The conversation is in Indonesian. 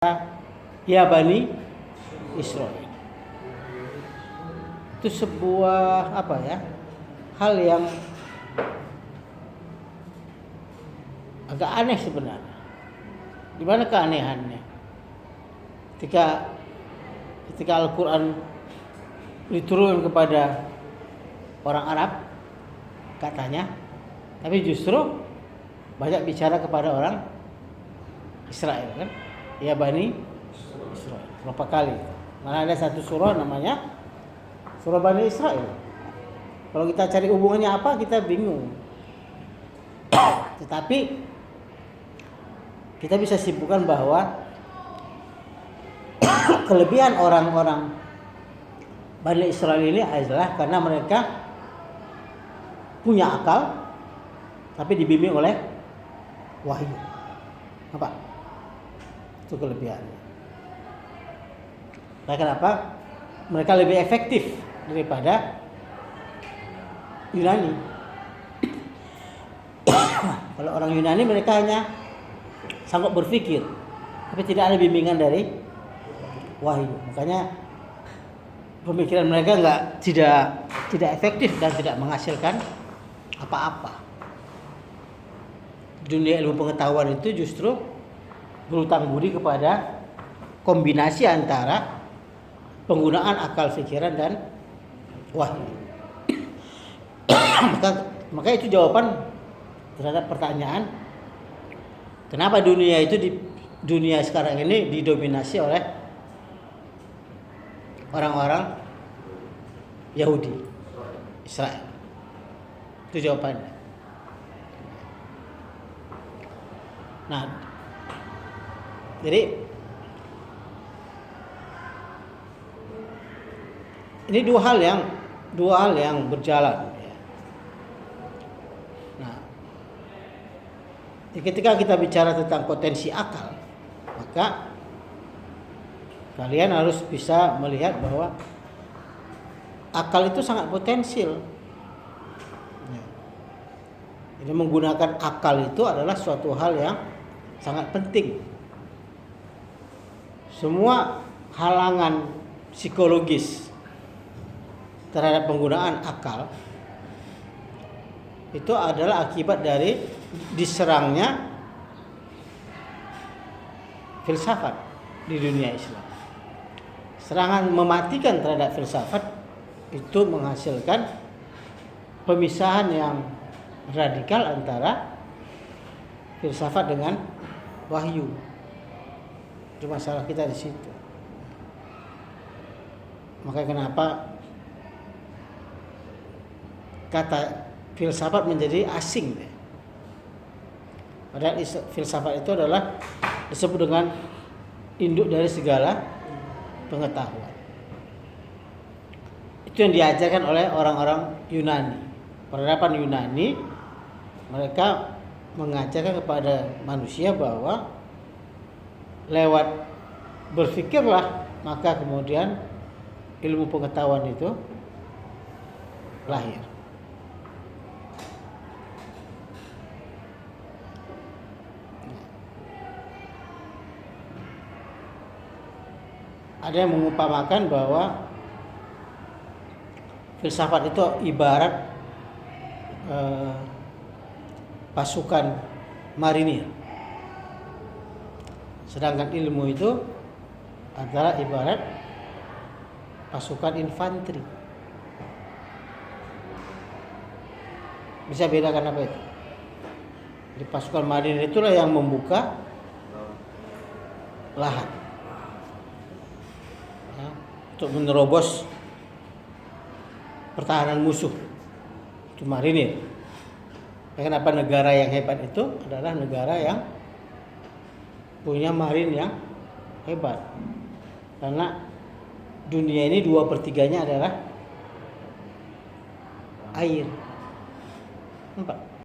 Ya Bani Israel. Itu sebuah hal yang agak aneh sebenarnya. Di mana keanehannya? Ketika Al-Quran diturunkan kepada orang Arab katanya, tapi justru banyak bicara kepada orang Israel kan? Ya Bani Israel. Berapa kali? Mana ada satu surah namanya surah Bani Israel. Kalau kita cari hubungannya apa, kita bingung. Tetapi kita bisa simpulkan bahwa kelebihan orang-orang Bani Israel ini adalah karena mereka punya akal, tapi dibimbing oleh wahyu. Apa? Itu kelebihannya. Nah, kenapa? Mereka lebih efektif daripada Yunani. Kalau orang Yunani mereka hanya sanggup berpikir, tapi tidak ada bimbingan dari wahyu. Makanya pemikiran mereka tidak efektif dan tidak menghasilkan apa-apa. Dunia ilmu pengetahuan itu justru berutang budi kepada kombinasi antara penggunaan akal pikiran dan wahyu. Maka itu jawaban terhadap pertanyaan kenapa dunia sekarang ini didominasi oleh orang-orang Yahudi, Israel. Itu jawabannya. Nah, jadi ini dua hal yang berjalan. Nah, ketika kita bicara tentang potensi akal, maka kalian harus bisa melihat bahwa akal itu sangat potensial. Jadi menggunakan akal itu adalah suatu hal yang sangat penting. Semua halangan psikologis terhadap penggunaan akal itu adalah akibat dari diserangnya filsafat di dunia Islam. Serangan mematikan terhadap filsafat itu menghasilkan pemisahan yang radikal antara filsafat dengan wahyu. Itu masalah kita di situ. Maka kenapa kata filsafat menjadi asing? Padahal filsafat itu adalah disebut dengan induk dari segala pengetahuan. Itu yang diajarkan oleh orang-orang Yunani. Peradaban Yunani, mereka mengajarkan kepada manusia bahwa lewat berpikirlah maka kemudian ilmu pengetahuan itu lahir. Ada yang mengumpamakan bahwa filsafat itu ibarat pasukan marinir, sedangkan ilmu itu adalah ibarat pasukan infanteri. Bisa bedakan apa itu? Di pasukan marinir itulah yang membuka lahan untuk menerobos pertahanan musuh. Itu marinir. Kenapa negara yang hebat itu adalah negara yang punya marin yang hebat? Karena dunia ini 2/3 adalah air. 4.